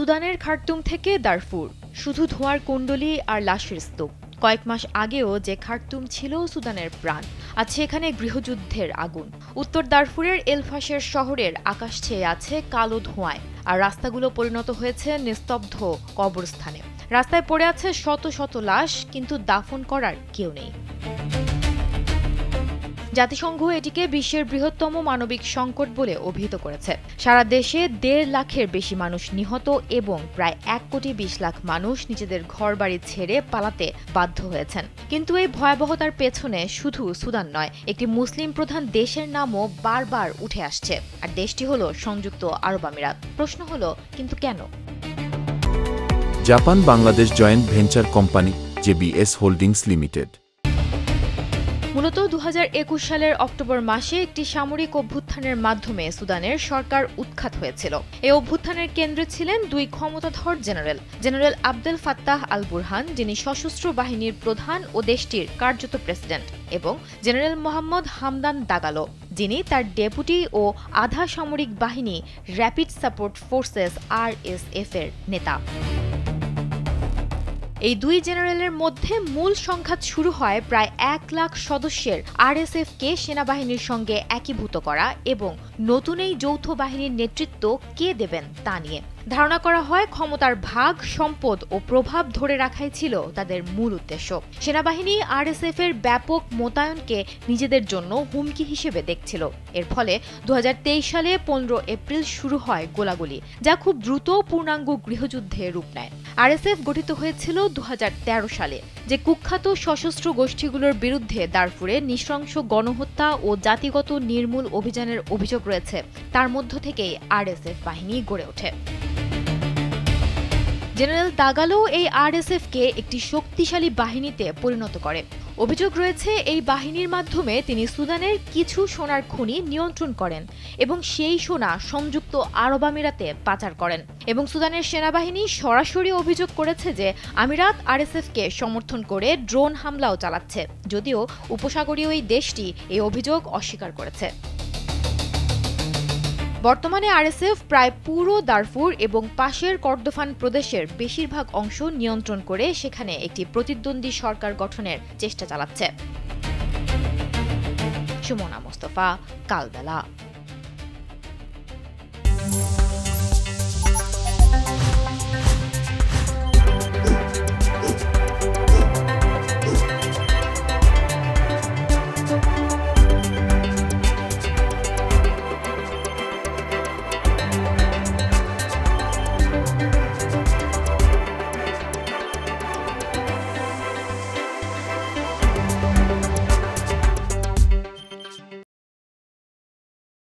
সুদানের খার্তুম থেকে দারফুর, শুধু ধোঁয়ার কুণ্ডলী আর লাশের স্তূপ। কয়েক মাস আগেও যে খার্তুম ছিল সুদানের প্রাণ, আজ সেখানে গৃহযুদ্ধের আগুন। উত্তর দারফুরের এলফাশের শহরের আকাশ ছেয়ে আছে কালো ধোঁয়ায়, আর রাস্তাগুলো পরিণত হয়েছে নিস্তব্ধ কবরস্থানে। রাস্তায় পড়ে আছে শত শত লাশ, কিন্তু দাফন করার কেউ নেই। জাতিসংঘ এটিকে বিশ্বের বৃহত্তম মানবিক সংকট বলে অভিহিত করেছে। সারা দেশে ১.৫ লাখের বেশি মানুষ নিহত এবং প্রায় ১,২০,০০,০০০ মানুষ নিজেদের ঘরবাড়ি ছেড়ে পালাতে বাধ্য হয়েছেন। কিন্তু এই ভয়াবহতার পেছনে শুধু সুদান নয়, একটি মুসলিম প্রধান দেশের নামও বারবার উঠে আসছে, আর দেশটি হলো সংযুক্ত আরব আমিরাত। প্রশ্ন হলো, কিন্তু কেন? Japan Bangladesh joint venture company JBS holdings limited মূলত ২০২১ সালের অক্টোবর মাসে একটি সামরিক অভ্যুত্থানের মাধ্যমে সুদানের সরকার উৎখাত হয়েছিল। এই অভ্যুত্থানের কেন্দ্রে ছিলেন দুই ক্ষমতাধর general Abdel Fattah al Burhan, যিনি সশস্ত্র বাহিনীর প্রধান ও দেশটির কার্যত প্রেসিডেন্ট, এবং জেনারেল মোহাম্মদ হামদান দাগালো, যিনি তার ডেপুটি ও আধা সামরিক বাহিনী র্যাপিড সাপোর্ট ফোর্সেস RSF এর নেতা। এই দুই জেনারেলের মধ্যে মূল সংঘাত শুরু হয় প্রায় ১ লাখ সদস্যের RSF-কে সেনাবাহিনীর সঙ্গে একীভূত করা এবং নতুন এই যৌথ বাহিনীর নেতৃত্ব কে দেবেন তা নিয়ে। ধারণা করা হয় ক্ষমতার ভাগ, সম্পদ ও প্রভাব ধরে রাখাই ছিল তাদের মূল উদ্দেশ্য। সেনাবাহিনী RSF-এর ব্যাপক মোতায়েনকে নিজেদের জন্য হুমকি হিসেবে দেখছিল। এর ফলে ২০২৩ সালে ১৫ এপ্রিল শুরু হয় গোলাগুলি, যা খুব দ্রুত পূর্ণাঙ্গ গৃহযুদ্ধে রূপ নেয়। RSF গঠিত হয়েছিল ২০১৩ সালে, যে কুখ্যাত সশস্ত্র গোষ্ঠীগুলোর বিরুদ্ধে দারফুরে নৃশংস গণহত্যা ও জাতিগত নির্মূল অভিযানের অভিযোগ রয়েছে। তার মধ্য থেকেই RSF বাহিনী গড়ে ওঠে। জেনারেল দাগালো এই RSF-কে একটি শক্তিশালী বাহিনীতে পরিণত করে। অভিযোগ রয়েছে, এই বাহিনীর মাধ্যমে তিনি সুদানের কিছু সোনার খনি নিয়ন্ত্রণ করেন এবং সেই সোনা সংযুক্ত আরব আমিরাতে পাচার করেন। এবং সুদানের সেনাবাহিনী সরাসরি অভিযোগ করেছে যে আমিরাত RSF-কে সমর্থন করে ড্রোন হামলাও চালাচ্ছে, যদিও উপসাগরীয় এই দেশটি এই অভিযোগ অস্বীকার করেছে। বর্তমানে RSF প্রায় পুরো দারফুর এবং পাশের কর্দোফান প্রদেশের বেশিরভাগ অংশ নিয়ন্ত্রণ করে সেখানে একটি প্রতিদ্বন্দ্বী সরকার গঠনের চেষ্টা চালাচ্ছে। সুমনা মোস্তফা, কালবেলা।